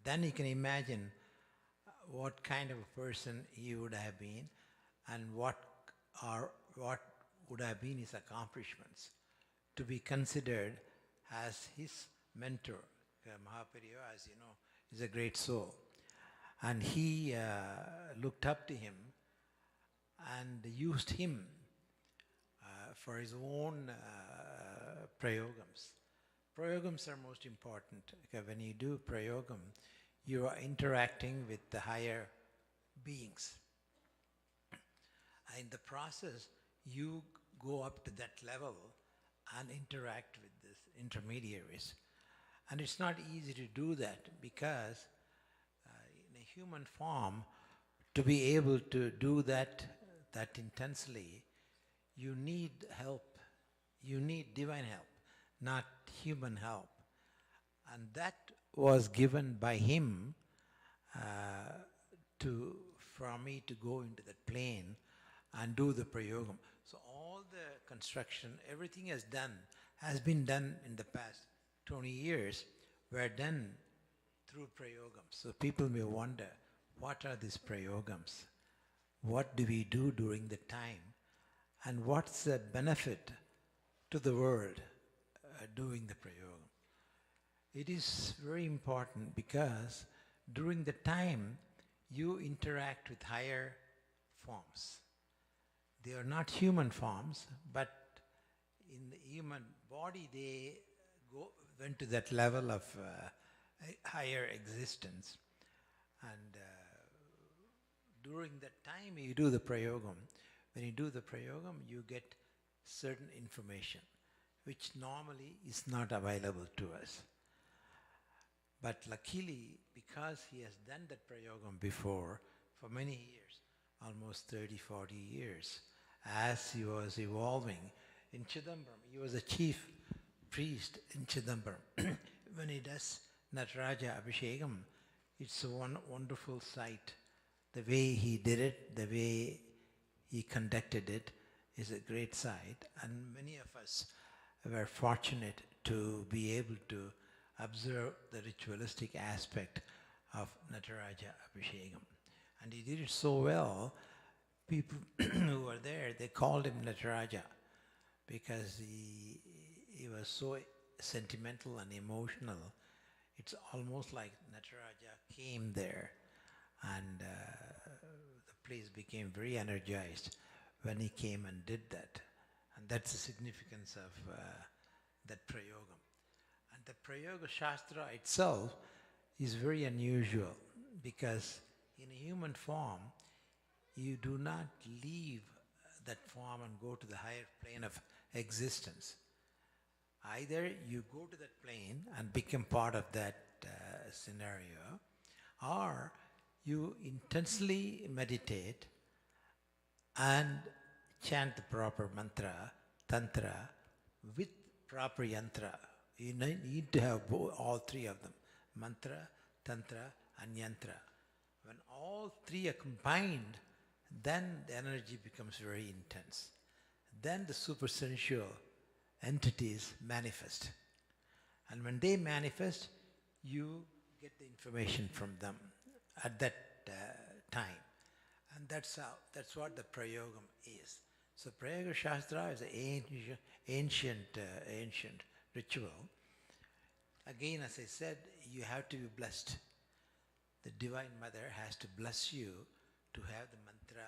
then you can imagine what kind of a person he would have been and what would have been his accomplishments to be considered as his mentor. Mahaperiyava, as you know, is a great soul. And he looked up to him and used him for his own prayogams. Prayogams are most important because when you do prayogam, you are interacting with the higher beings. In the process, you go up to that level and interact with these intermediaries. And it's not easy to do that because in a human form, to be able to do that intensely, you need help. You need divine help, not human help. And that was given by him for me to go into that plane and do the prayogam. So all the construction, everything has been done in the past 20 years, were done through prayogams. So people may wonder, what are these prayogams? What do we do during the time? And what's the benefit to the world doing the prayogam? It is very important because during the time you interact with higher forms. They are not human forms, but in the human body they went to that level of higher existence. And during that time you do the prayogam. When you do the prayogam, you get certain information which normally is not available to us. But luckily, because he has done that prayogam before for many years, almost 30, 40 years, as he was evolving in Chidambaram, he was a chief priest in Chidambaram. When he does Nataraja Abhishekam, it's a wonderful sight. The way he did it, the way he conducted it is a great sight. And many of us were fortunate to be able to observe the ritualistic aspect of Nataraja Abhishekam. And he did it so well, people who were there, they called him Nataraja because he was so sentimental and emotional. It's almost like Nataraja came there and the place became very energized when he came and did that. And that's the significance of that prayogam. And the Prayoga Shastra itself is very unusual because in a human form, you do not leave that form and go to the higher plane of existence. Either you go to that plane and become part of that scenario, or you intensely meditate and chant the proper mantra, tantra, with proper yantra. You need to have all three of them, mantra, tantra and yantra. When all three are combined, then the energy becomes very intense. Then the supersensual entities manifest. And when they manifest, you get the information from them at that time. And that's what the prayogam is. So Prayoga Shastra is an ancient ritual. Again, as I said, you have to be blessed. The Divine Mother has to bless you to have the mantra,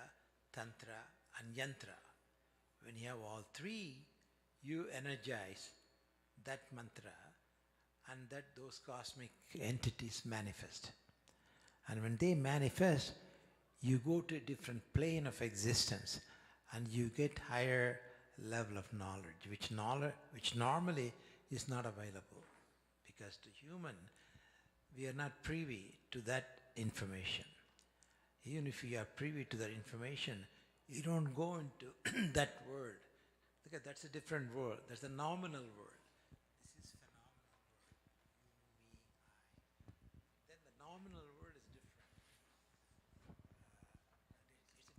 tantra and yantra. When you have all three, you energize that mantra and those cosmic entities manifest. And when they manifest, you go to a different plane of existence and you get higher level of knowledge, which normally is not available. Because to human, we are not privy to that information. Even if you are privy to that information, you don't go into that world. Because that's a different world. That's a nominal world. This is phenomenal world. You, me, I. Then the nominal world is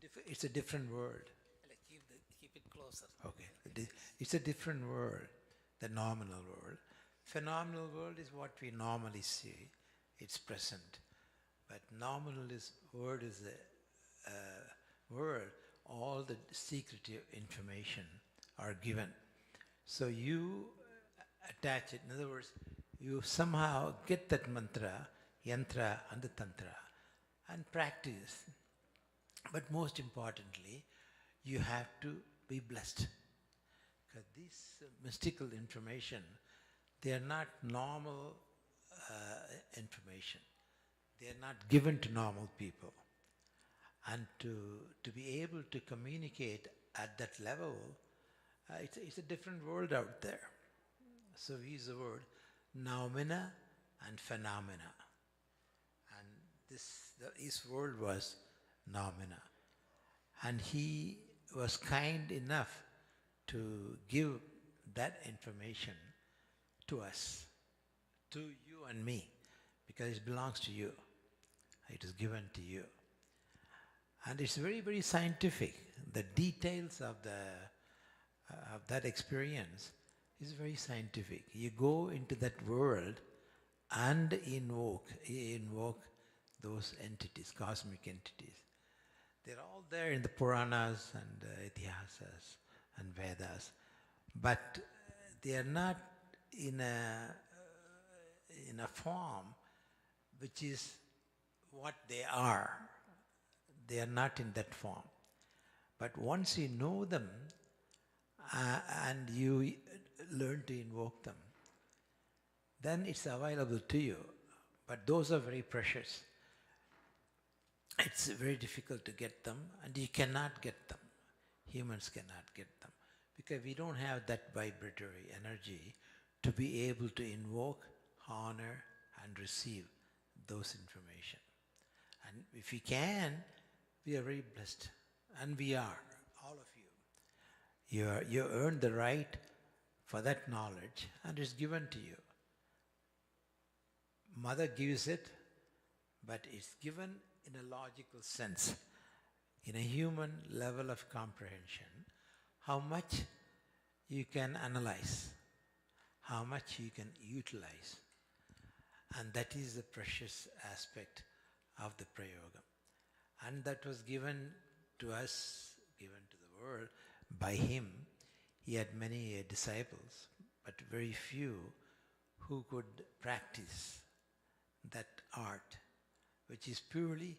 different. It's a different world. Like keep it closer. Okay. It's a different world, the nominal world. Phenomenal world is what we normally see. it's present. But nominal is word is a word. All the secretive information are given. So you attach it. In other words, you somehow get that mantra, yantra, and the tantra, and practice. But most importantly, you have to be blessed. Because this mystical information, they are not normal information. They are not given to normal people. And to be able to communicate at that level, it's a different world out there. So we use the word noumena and phenomena. And his word was noumena. And he was kind enough to give that information to us, to you and me, because it belongs to you. It is given to you. And it's very, very scientific. The details of that experience is very scientific. You go into that world and invoke those entities, cosmic entities. They're all there in the Puranas and Itihasas and Vedas, but they are not in a form which is what they are. They are not in that form. But once you know them and you learn to invoke them, then it's available to you. But those are very precious. It's very difficult to get them, and you cannot get them. Humans cannot get them, because we don't have that vibratory energy to be able to invoke, honor, and receive those information. And if we can, we are very blessed. And we are, all of you. You earn the right for that knowledge, and it's given to you. Mother gives it, but it's given in a logical sense, in a human level of comprehension, how much you can analyze, how much you can utilize. And that is the precious aspect of the Prayoga. And that was given to us, given to the world by him. He had many disciples, but very few who could practice that art, which is purely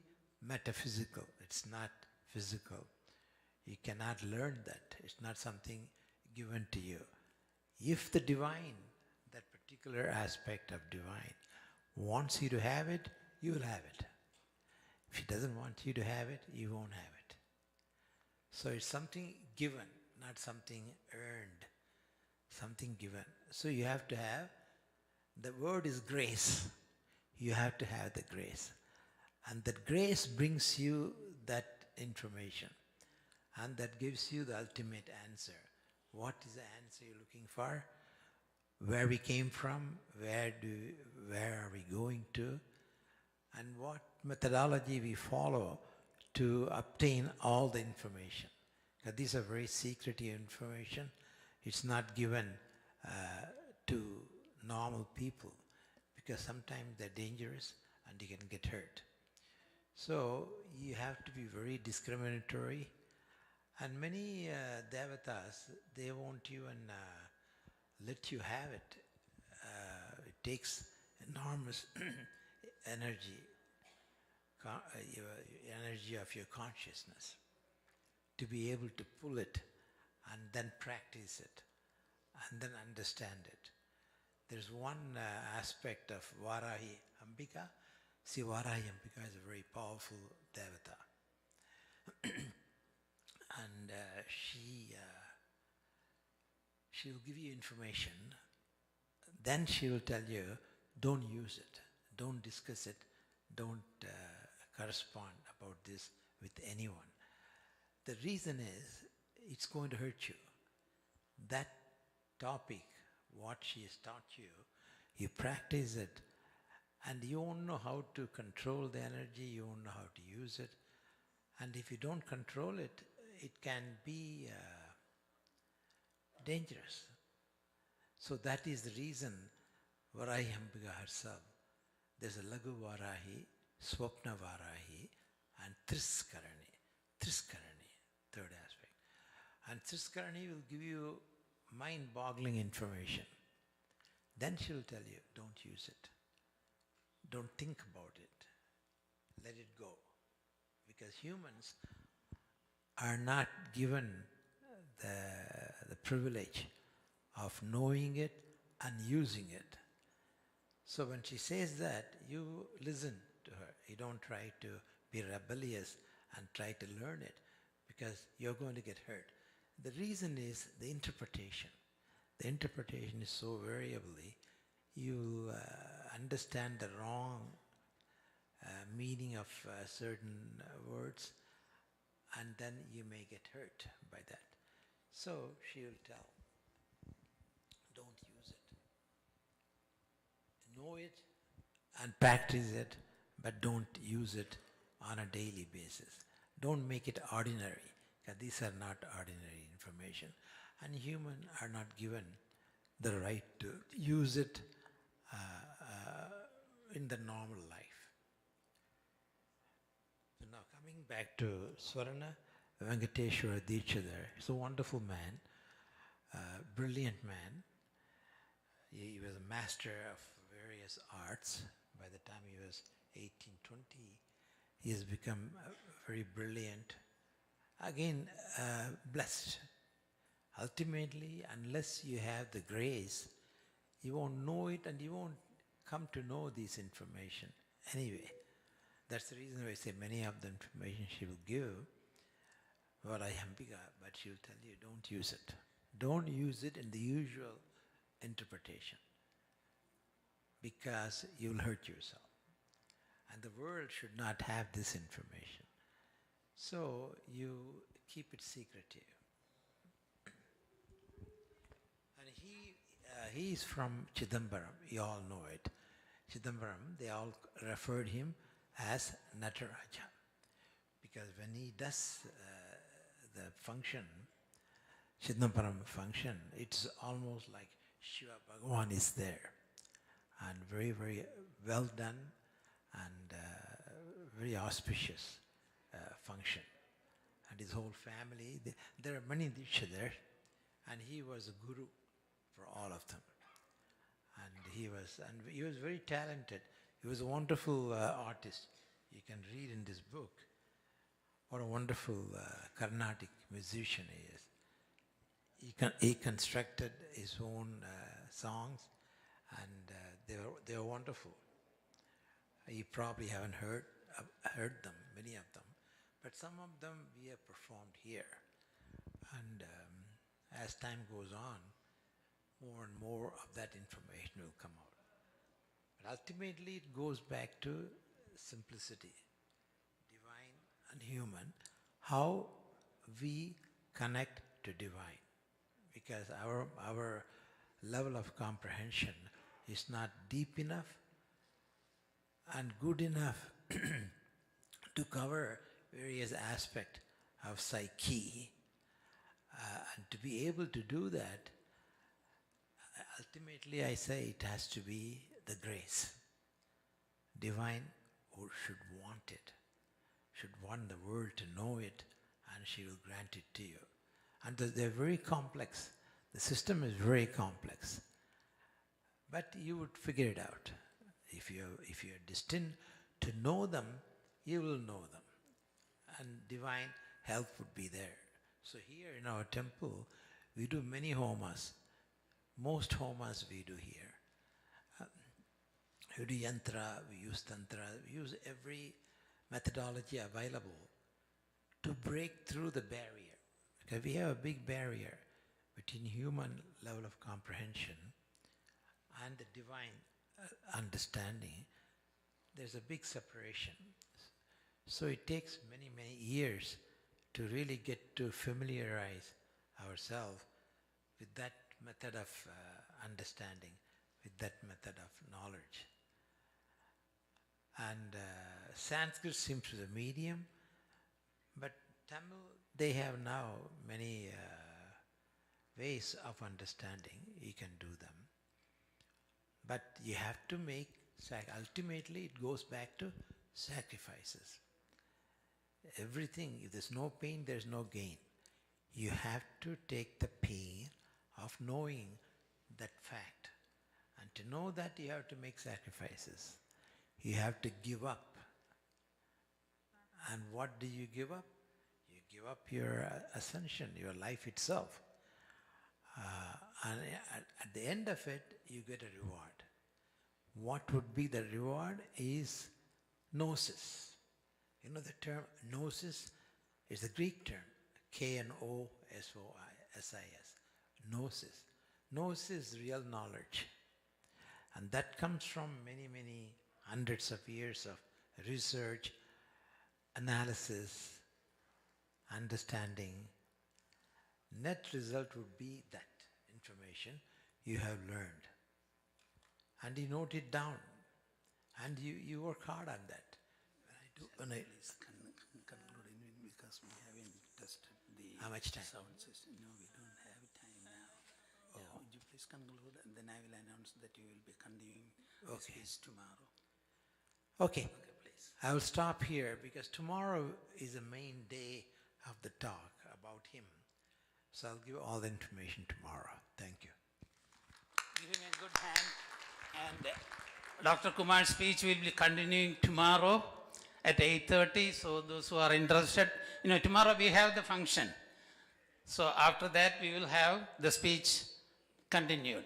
metaphysical. It's not physical. You cannot learn that. It's not something given to you. If the divine, that particular aspect of divine, wants you to have it, you will have it. If he doesn't want you to have it, you won't have it. So it's something given, not something earned. Something given. So you have to have, the word is grace. You have to have the grace. And that grace brings you that information. And that gives you the ultimate answer. What is the answer you're looking for? Where we came from? Where are we going to? And what methodology we follow to obtain all the information. Because these are very secretive information. It's not given to normal people, because sometimes they're dangerous and you can get hurt. So you have to be very discriminatory. And many devatas, they won't even let you have it. It takes enormous energy, energy of your consciousness to be able to pull it and then practice it and then understand it. There's one aspect of Varahi Ambika. See, Varahi Ambika is a very powerful devata. And she will give you information. Then she will tell you, don't use it, don't discuss it, don't correspond about this with anyone. The reason is, it's going to hurt you. That topic, what she has taught you, you practice it, and you won't know how to control the energy, you won't know how to use it. And if you don't control it, it can be dangerous. So that is the reason Varahi Ambika herself, There's a Lagu Varahi, Swapna Varahi, and Triskarani. Triskarani, third aspect. And Triskarani will give you mind-boggling information. Then she will tell you, don't use it. Don't think about it. Let it go. Because humans are not given the privilege of knowing it and using it. So when she says that, you listen to her. You don't try to be rebellious and try to learn it, because you're going to get hurt. The reason is the interpretation. The interpretation is so variably, you understand the wrong meaning of certain words, and then you may get hurt by that. So she will tell, don't use it. Know it and practice it, but don't use it on a daily basis. Don't make it ordinary, because these are not ordinary information. And humans are not given the right to use it in the normal life. So now coming back to Swarana Venkateshwara Dikshidhar, he's a wonderful man, brilliant man. He was a master of various arts. By the time he was 18, 20, he has become very brilliant. Again, blessed. Ultimately, unless you have the grace, you won't know it and you won't come to know this information anyway. That's the reason why I say many of the information she will give, Varayambika, but she will tell you, don't use it. Don't use it in the usual interpretation, because you will hurt yourself. And the world should not have this information. So you keep it secretive. And he is from Chidambaram, you all know it. Chidambaram, they all referred him as Nataraja, because when he does the function, Chidambaram function, it's almost like Shiva Bhagavan is there, and very, very well done and very auspicious function. And his whole family, there are many Diksha there, and he was a guru for all of them. And he was very talented. He was a wonderful artist. You can read in this book what a wonderful Carnatic musician he is. He constructed his own songs, and they were wonderful. You probably haven't heard them, many of them, but some of them we have performed here. And as time goes on, more and more of that information will come out. But ultimately it goes back to simplicity, divine and human, how we connect to divine. Because our level of comprehension is not deep enough and good enough to cover various aspects of psyche. And to be able to do that, ultimately I say it has to be the grace. Divine should want it, should want the world to know it, and she will grant it to you. And they're very complex. The system is very complex. But you would figure it out. If you're destined to know them, you will know them. And divine help would be there. So here in our temple, we do many homas. Most homas we do here. We do yantra, we use tantra, we use every methodology available to break through the barrier. Because we have a big barrier between human level of comprehension and the divine understanding. There's a big separation. So it takes many, many years to really get to familiarize ourselves with that method of understanding, with that method of knowledge. And Sanskrit seems to be the medium, but Tamil, they have now many ways of understanding. You can do them. But you have to make Ultimately, it goes back to sacrifices. Everything, if there's no pain, there's no gain. You have to take the pain of knowing that fact. And to know that, you have to make sacrifices. You have to give up. And what do you give up? You give up your ascension, your life itself. And at the end of it, you get a reward. What would be the reward is gnosis. You know the term gnosis is the Greek term, K-N-O-S-O-I-S-I-S, gnosis. Gnosis is real knowledge. And that comes from many, many hundreds of years of research, analysis, understanding. Net result would be that information you have learned. And you note it down. And you work hard on that. Please conclude because we haven't tested the How much time? sound system. No, we don't have time now. Yeah, would you please conclude, and then I will announce that you will be continuing the speech tomorrow. Okay. Okay, please. I will stop here because tomorrow is the main day of the talk about him. So I'll give all the information tomorrow. Thank you. Give him a good hand. And Dr. Kumar's speech will be continuing tomorrow at 8:30. So those who are interested, tomorrow we have the function. So after that, we will have the speech continued.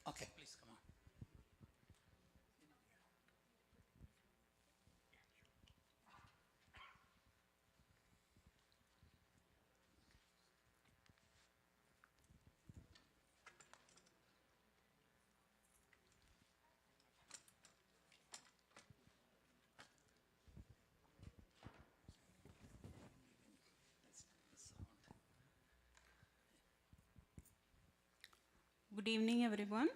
Okay, please come on. Good evening, everyone.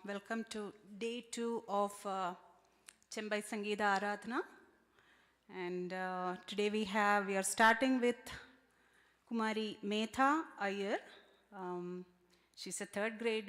Welcome to day 2 of Chembai Sangeeta Aradhana. And today we are starting with Kumari Metha Iyer. She's a 3rd grader.